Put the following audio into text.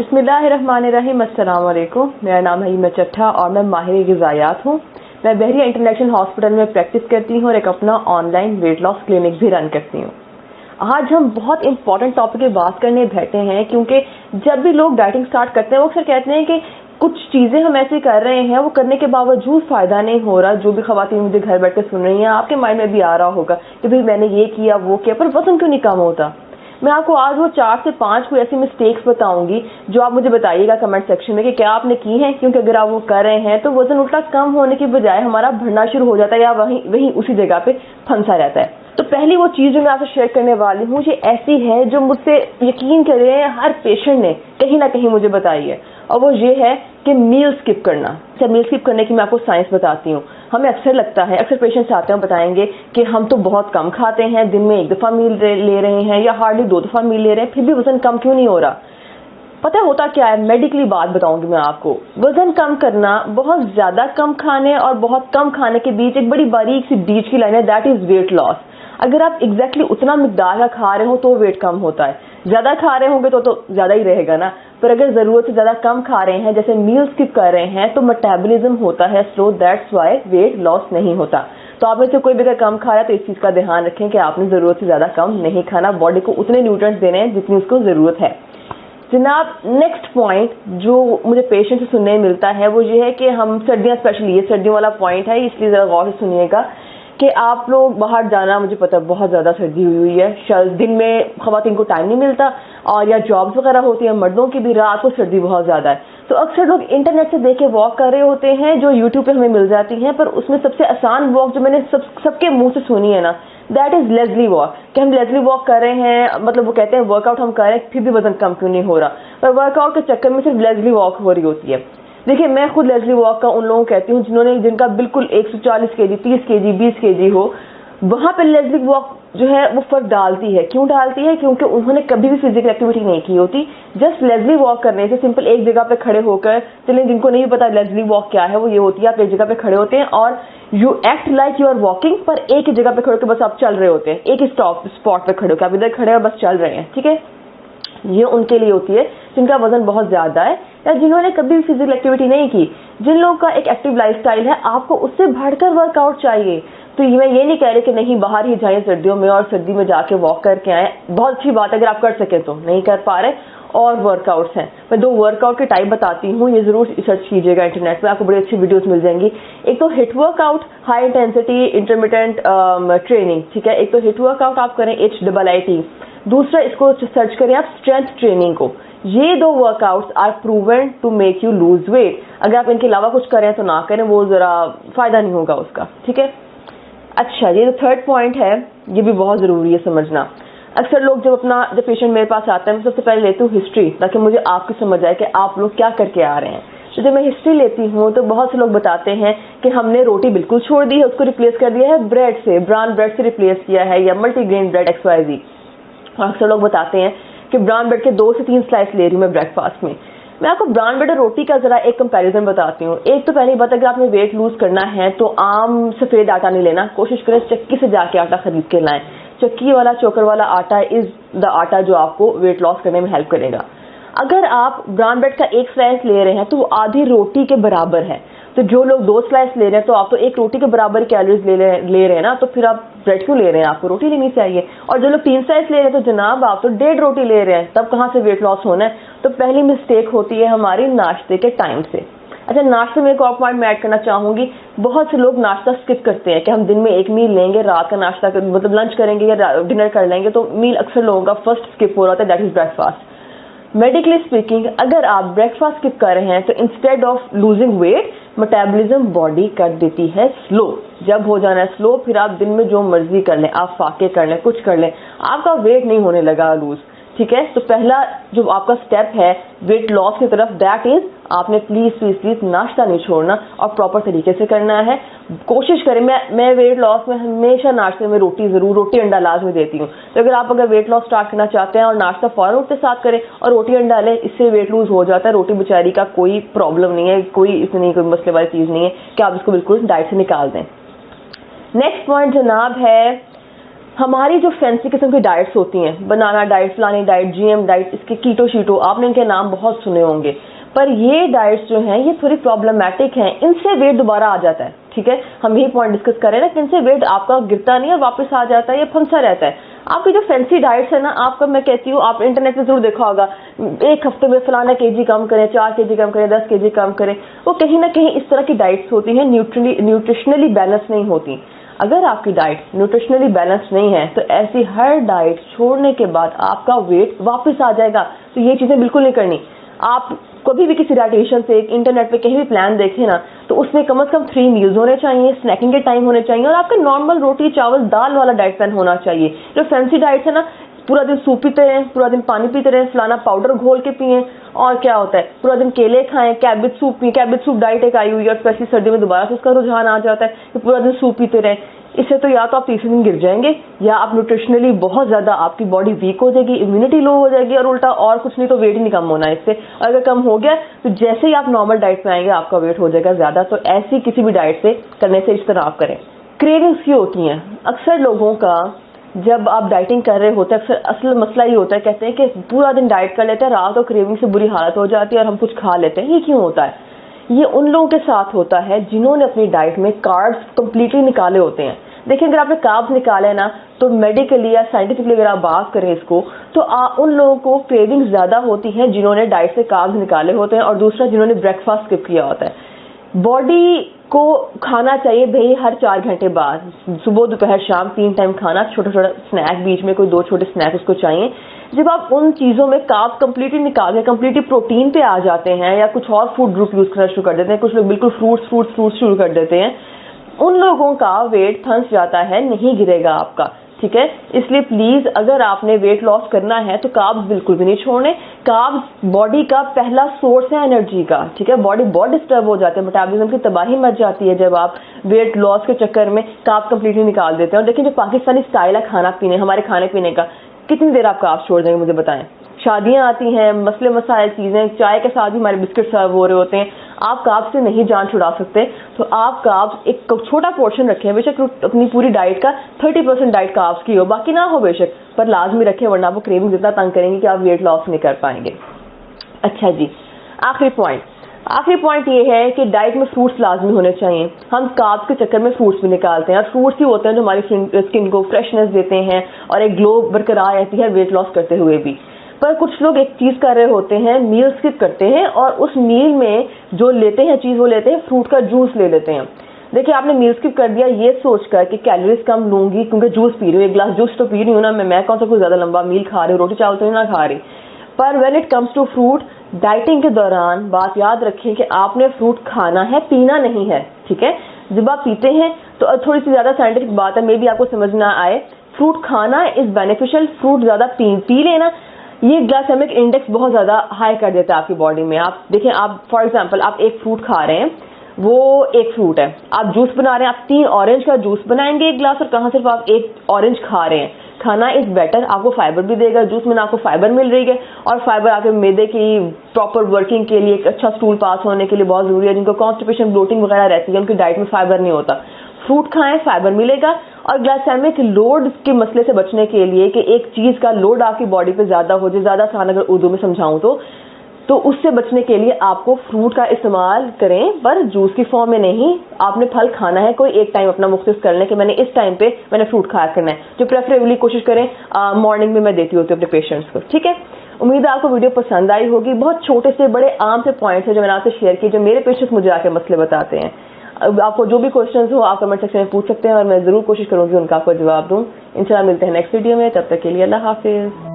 बिस्मिल्लाहिर्रहमानिर्रहीम। अस्सलाम वालेकुम। मेरा नाम है ईमा चट्ठा और मैं माहिर ग़िज़ायात हूँ। मैं बहरिया इंटरनेशनल हॉस्पिटल में प्रैक्टिस करती हूँ और एक अपना ऑनलाइन वेट लॉस क्लिनिक भी रन करती हूँ। आज हम बहुत इंपॉर्टेंट टॉपिक की बात करने बैठे हैं, क्योंकि जब भी लोग डाइटिंग स्टार्ट करते हैं वो अक्सर कहते हैं कि कुछ चीज़ें हम ऐसे कर रहे हैं, वो करने के बावजूद फ़ायदा नहीं हो रहा। जो भी ख़वातीन मुझे घर बैठ कर सुन रही हैं, आपके माइंड में भी आ रहा होगा कि भाई मैंने ये किया वो किया, पर वज़न क्यों नहीं कम होता। मैं आपको आज वो 4 से 5 कोई ऐसी मिस्टेक्स बताऊंगी जो आप मुझे बताइएगा कमेंट सेक्शन में कि क्या आपने की हैं, क्योंकि अगर आप वो कर रहे हैं तो वजन उल्टा कम होने की बजाय हमारा बढ़ना शुरू हो जाता है या वहीं उसी जगह पे फंसा रहता है। तो पहली वो चीज़ जो मैं आपसे शेयर करने वाली हूँ ये ऐसी है जो मुझसे यकीन करें हर पेशेंट ने कहीं ना कहीं मुझे बताई है, और वो ये है कि मील स्किप करना। अच्छा, मील स्किप करने की मैं आपको साइंस बताती हूँ। हमें अक्सर लगता है, अक्सर पेशेंट्स आते हैं बताएंगे कि हम तो बहुत कम खाते हैं, दिन में 1 दफ़ा मील ले रहे हैं या हार्डली 2 दफ़ा मील ले रहे हैं, फिर भी वजन कम क्यों नहीं हो रहा। पता है होता क्या है, मेडिकली बात बताऊंगी मैं आपको। वजन कम करना बहुत ज़्यादा कम खाने और बहुत कम खाने के बीच एक बड़ी बारीक सी बीच की लाइन है, दैट इज़ वेट लॉस। अगर आप एग्जैक्टली उतना मिकदार का खा रहे हो तो वेट कम होता है, ज़्यादा खा रहे होंगे तो ज़्यादा ही रहेगा ना। पर अगर ज़रूरत से ज़्यादा कम खा रहे हैं, जैसे मील स्किप कर रहे हैं, तो मेटाबॉलिज्म होता है slow, that's why weight loss नहीं होता। तो आप में से कोई भी अगर कम खा रहा है तो इस चीज़ का ध्यान रखें कि आपने ज़रूरत से ज़्यादा कम नहीं खाना, बॉडी को उतने न्यूट्रिएंट्स देने हैं जितनी उसको ज़रूरत है। जनाब, नेक्स्ट पॉइंट जो मुझे पेशेंट से सुनने मिलता है वो ये है कि हम सर्दियाँ, स्पेशली ये सर्दियों वाला पॉइंट है, इसलिए ज़रा गौर से सुनिएगा कि आप लोग बाहर जाना, मुझे पता है बहुत ज़्यादा सर्दी हुई है, शायद दिन में ख़वातीन को टाइम नहीं मिलता और या जॉब्स वगैरह होती है, मर्दों की भी रात को सर्दी बहुत ज़्यादा है। तो अक्सर लोग इंटरनेट से देख के वॉक कर रहे होते हैं जो यूट्यूब पे हमें मिल जाती हैं, पर उसमें सबसे आसान वॉक जो मैंने सबके मुंह से सुनी है ना, दैट इज़ लेज़ली वॉक। कि हम लेज़ली वॉक कर रहे हैं, मतलब वो कहते हैं वर्कआउट हम कर रहे हैं फिर भी वजन कम क्यों नहीं हो रहा, पर वर्कआउट के चक्कर में सिर्फ लेज़ली वॉक हो रही होती है। देखिए, मैं खुद लेज़ली वॉक का उन लोगों को कहती हूँ जिनका बिल्कुल 140 kg, 30 kg, 20 kg हो, वहाँ पे लेज़ली वॉक जो है वो फर्क डालती है। क्यों डालती है? क्योंकि उन्होंने कभी भी फिजिकल एक्टिविटी नहीं की होती। जस्ट लेज़ली वॉक करने से, सिंपल एक जगह पे खड़े होकर चलें, जिनको नहीं पता लेज़ली वॉक क्या है, वो ये होती है आप एक जगह पे खड़े होते हैं और you act like you are walking, पर एक ही जगह पे खड़े होकर बस आप चल रहे होते हैं, एक ही स्पॉट पे खड़े होकर आप इधर खड़े हैं बस चल रहे हैं, ठीक है। ये उनके लिए होती है जिनका वजन बहुत ज़्यादा है या जिन्होंने कभी भी फिजिकल एक्टिविटी नहीं की। जिन लोगों का एक एक्टिव लाइफस्टाइल है, आपको उससे बढ़कर वर्कआउट चाहिए। तो मैं ये नहीं कह रही कि नहीं बाहर ही जाएं सर्दियों में और सर्दी में जाके वॉक करके आएँ, बहुत अच्छी बात है अगर आप कर सकें तो, नहीं कर पा रहे और वर्कआउट्स हैं। मैं 2 वर्कआउट के टाइप बताती हूँ, ये ज़रूर सर्च कीजिएगा इंटरनेट पे, आपको बड़ी अच्छी वीडियोस मिल जाएंगी। एक तो hit workout, high intensity intermittent training, ठीक है। एक तो हिट वर्कआउट आप करें HIIT, दूसरा इसको सर्च करें आप स्ट्रेंथ ट्रेनिंग को। ये 2 workouts are proven to make you lose weight. अगर आप इनके अलावा कुछ करें तो ना करें, वो ज़रा फ़ायदा नहीं होगा उसका, ठीक है। अच्छा, ये जो थर्ड पॉइंट है ये भी बहुत ज़रूरी है समझना। अक्सर लोग जब पेशेंट मेरे पास आता है, मैं सबसे पहले लेती हूँ हिस्ट्री, ताकि मुझे आपकी समझ आए कि आप लोग क्या करके आ रहे हैं। तो जब मैं हिस्ट्री लेती हूँ तो बहुत से लोग बताते हैं कि हमने रोटी बिल्कुल छोड़ दी है, उसको रिप्लेस कर दिया है ब्रेड से, ब्राउन ब्रेड से रिप्लेस किया है, या मल्टीग्रेन ब्रेड XYZ। अक्सर लोग बताते हैं कि ब्राउन ब्रेड के 2 से 3 स्लाइस ले रही हूँ मैं ब्रेकफास्ट में। मैं आपको ब्राउन ब्रेड और रोटी का जरा एक कंपैरिजन बताती हूँ। एक तो पहली बात, अगर आपने वेट लूज करना है तो आम सफ़ेद आटा नहीं लेना, कोशिश करें चक्की से जाके आटा खरीद के लाएं। चक्की वाला, चोकर वाला आटा इज़ द आटा जो आपको वेट लॉस करने में हेल्प करेगा। अगर आप ब्राउन ब्रेड का 1 स्लाइस ले रहे हैं तो वो आधी रोटी के बराबर है। तो जो लोग 2 स्लाइस ले रहे हैं तो आप तो 1 रोटी के बराबर कैलोरीज ले रहे हैं ना, तो फिर आप ब्रेड क्यों ले रहे हैं, आपको रोटी लेनी चाहिए। और जो लोग 3 स्लाइस ले रहे हैं तो जनाब आप तो 1.5 रोटी ले रहे हैं, तब कहाँ से वेट लॉस होना है। तो पहली मिस्टेक होती है हमारी नाश्ते के टाइम से। अच्छा, नाश्ते में एक और पॉइंट मैं ऐड करना चाहूँगी, बहुत से लोग नाश्ता स्किप करते हैं कि हम दिन में 1 मील लेंगे, रात का नाश्ता मतलब लंच करेंगे या डिनर कर लेंगे, तो मील अक्सर लोगों का फर्स्ट स्किप हो रहा था, that is breakfast. Medically speaking, अगर आप ब्रेकफास्ट स्किप कर रहे हैं तो instead of losing weight, metabolism body कर देती है स्लो। जब हो जाना है स्लो, फिर आप दिन में जो मर्जी कर लें, आप फाके कर लें, कुछ कर लें, आपका वेट नहीं होने लगा लूज, ठीक है। तो पहला जो आपका स्टेप है वेट लॉस की तरफ, दैट इज आपने प्लीज नाश्ता नहीं छोड़ना और प्रॉपर तरीके से करना है। कोशिश करें, मैं वेट लॉस में हमेशा नाश्ते में रोटी अंडा लाजमी देती हूँ। तो अगर वेट लॉस स्टार्ट करना चाहते हैं और नाश्ता फौरन उठते साथ करें और रोटी अंडा लें, इससे वेट लूज हो जाता है। रोटी बेचारी का कोई प्रॉब्लम नहीं है, कोई इतनी कोई मसले वाली चीज़ नहीं है कि आप इसको बिल्कुल डाइट से निकाल दें। नेक्स्ट पॉइंट जनाब है हमारी जो फैंसी किस्म की डाइट्स होती हैं, बनाना डाइट, फलानी डाइट, जीएम डाइट, इसके कीटो शीटो, आपने इनके नाम बहुत सुने होंगे, पर ये डाइट्स जो हैं ये थोड़ी प्रॉब्लमेटिक हैं। इनसे वेट दोबारा आ जाता है, ठीक है, हम यही पॉइंट डिस्कस कर रहे हैं ना कि इनसे वेट आपका गिरता नहीं और वापस आ जाता है, ये फंसा रहता है। आपकी जो फैंसी डाइट्स है ना, आपका मैं कहती हूँ आप इंटरनेट पे जरूर देखा होगा, एक हफ्ते में फलाना केजी कम करें, 4 केजी कम करें, 10 केजी कम करें, वो कहीं ना कहीं इस तरह की डाइट्स होती हैं, न्यूट्रिशनली बैलेंस नहीं होती। अगर आपकी डाइट न्यूट्रिशनली बैलेंस नहीं है तो ऐसी हर डाइट छोड़ने के बाद आपका वेट वापस आ जाएगा। तो ये चीजें बिल्कुल नहीं करनी। आप कभी भी किसी डाइटिशियन से इंटरनेट पे कहीं भी प्लान देखें ना, तो उसमें कम से कम 3 मील्स होने चाहिए, स्नैकिंग के टाइम होने चाहिए, और आपका नॉर्मल रोटी चावल दाल वाला डाइट प्लान होना चाहिए। जो फैंसी डाइट्स है ना, पूरा दिन सूप पीते रहें, पूरा दिन पानी पीते रहें, फलाना पाउडर घोल के पिए, और क्या होता है पूरा दिन केले खाएं, कैबेज सूप पिए। कैबेज सूप डाइट एक आई हुई है और स्पेशली सर्दी में दोबारा से उसका रुझान आ जाता है कि पूरा दिन सूप पीते रहें। इससे तो या तो आप तीसरे दिन गिर जाएंगे, या आप न्यूट्रिशनली बहुत ज्यादा आपकी बॉडी वीक हो जाएगी, इम्यूनिटी लो हो जाएगी, और उल्टा और कुछ नहीं तो वेट ही नहीं कम होना है इससे। और अगर कम हो गया तो जैसे ही आप नॉर्मल डाइट में आएंगे आपका वेट हो जाएगा ज्यादा। तो ऐसी किसी भी डाइट से करने से इस तरह आप करें। क्रेविंग्स की होती हैं अक्सर लोगों का, जब आप डाइटिंग कर रहे होते हैं अक्सर असल मसला ये होता है, कहते हैं कि पूरा दिन डाइट कर लेते हैं, रात को क्रेविंग से बुरी हालत हो जाती है और हम कुछ खा लेते हैं। ये क्यों होता है? ये उन लोगों के साथ होता है जिन्होंने अपनी डाइट में कार्ब्स कंप्लीटली निकाले होते हैं। देखिए, अगर आपने कार्ब्स निकाले ना, तो मेडिकली या साइंटिफिकली अगर आप बात करें इसको, तो उन लोगों को क्रेविंग ज्यादा होती है जिन्होंने डाइट से कार्ब्स निकाले होते हैं, और दूसरा जिन्होंने ब्रेकफास्ट स्किप किया होता है। बॉडी को खाना चाहिए भाई हर 4 घंटे बाद, सुबह दोपहर शाम 3 टाइम खाना, छोटा छोटा स्नैक बीच में कोई 2 छोटे स्नैक उसको चाहिए। जब आप उन चीजों में कार्ब कंप्लीटली निकाल के कंप्लीटली प्रोटीन पे आ जाते हैं, या कुछ और फूड ग्रुप यूज करना शुरू कर देते हैं, कुछ लोग बिल्कुल फ्रूट्स शुरू कर देते हैं, उन लोगों का वेट फंस जाता है, नहीं गिरेगा आपका, ठीक है। इसलिए प्लीज अगर आपने वेट लॉस करना है तो कार्ब्स बिल्कुल भी नहीं छोड़ने। कार्ब्स बॉडी का पहला सोर्स है एनर्जी का, ठीक है। बॉडी बहुत डिस्टर्ब हो जाती है, मेटाबॉलिज्म की तबाही मच जाती है जब आप वेट लॉस के चक्कर में कार्ब कंप्लीटली निकाल देते हैं। और देखिए, जो पाकिस्तानी स्टाइल है खाना पीने, हमारे खाने पीने का, कितनी देर आप कार्ब्स छोड़ देंगे मुझे बताएं। शादियां आती हैं, मसले मसाइल चीजें, चाय के साथ भी हमारे बिस्किट सर्व हो रहे होते हैं, आप कार्ब्स से नहीं जान छुड़ा सकते। तो आप कार्ब्स एक छोटा पोर्शन रखें, बेशक अपनी पूरी डाइट का 30% डाइट कार्ब्स की हो, बाकी ना हो बेशक, पर लाजमी रखें, वरना वो क्रेविंग इतना तंग करेंगे कि आप वेट लॉस नहीं कर पाएंगे। अच्छा जी, आखिरी पॉइंट ये है कि डाइट में फ्रूट्स लाजमी होने चाहिए। हम कार्ब्स के चक्कर में फ्रूट्स भी निकालते हैं, और फ्रूट्स ही होते हैं जो हमारी स्किन को फ्रेशनेस देते हैं और एक ग्लो बरकरार रहती है वेट लॉस करते हुए भी। पर कुछ लोग एक चीज कर रहे होते हैं, मील स्किप करते हैं, और उस मील में जो लेते हैं चीज, वो लेते हैं फ्रूट का जूस ले लेते हैं। देखिए, आपने मील स्किप कर दिया ये सोचकर कि कैलोरीज कम लूंगी क्योंकि जूस पी रही हूँ, एक गिलास जूस तो पी रही हूँ ना, मैं कौन सा कोई ज्यादा लंबा मील खा रही हूँ, रोटी चावल तो ना खा रही। पर when it comes to fruit, dieting के दौरान बात याद रखें कि आपने फ्रूट खाना है, पीना नहीं है, ठीक है। जब आप पीते हैं तो थोड़ी सी ज्यादा साइंटिफिक बात है, मे बी आपको समझ ना आए, फ्रूट खाना इज बेनिफिशियल, फ्रूट ज्यादा पी लेना ये ग्लाइसेमिक इंडेक्स बहुत ज्यादा हाई कर देता है आपकी बॉडी में। आप देखें, आप फॉर एग्जांपल आप एक फ्रूट खा रहे हैं, वो एक फ्रूट है, आप जूस बना रहे हैं, आप 3 ऑरेंज का जूस बनाएंगे एक गिलास, और कहाँ सिर्फ आप एक ऑरेंज खा रहे हैं। खाना इज बेटर, आपको फाइबर भी देगा, जूस में आपको फाइबर मिल रही है, और फाइबर आपके मैदे की प्रॉपर वर्किंग के लिए, एक अच्छा स्टूल पास होने के लिए बहुत जरूरी है। जिनको कॉन्स्टिपेशन ब्लोटिंग वगैरह रहती है उनकी डाइट में फाइबर नहीं होता, फ्रूट खाएं, फाइबर मिलेगा। और ग्लाइसेमिक लोड के मसले से बचने के लिए कि एक चीज का लोड आपकी बॉडी पे ज्यादा हो जाए, ज्यादा आसान अगर उर्दू में समझाऊं तो उससे बचने के लिए आपको फ्रूट का इस्तेमाल करें, पर जूस की फॉर्म में नहीं। आपने फल खाना है, कोई एक टाइम अपना मुख्तस कर लें कि मैंने इस टाइम पे मैंने फ्रूट खाया करना है, जो प्रेफरेबली कोशिश करें मॉर्निंग में मैं देती होती हूँ अपने पेशेंट्स को, ठीक है। उम्मीद है आपको वीडियो पसंद आई होगी। बहुत छोटे से बड़े आम से पॉइंट्स है जो मैंने आपसे शेयर किए, जो मेरे पेशेंट्स मुझे आके मसले बताते हैं। आपको जो भी क्वेश्चंस हो आप कमेंट सेक्शन में पूछ सकते हैं, और मैं जरूर कोशिश करूंगी उनका आपको जवाब दूं। इंशाल्लाह मिलते हैं नेक्स्ट वीडियो में, तब तक के लिए अल्लाह हाफिज।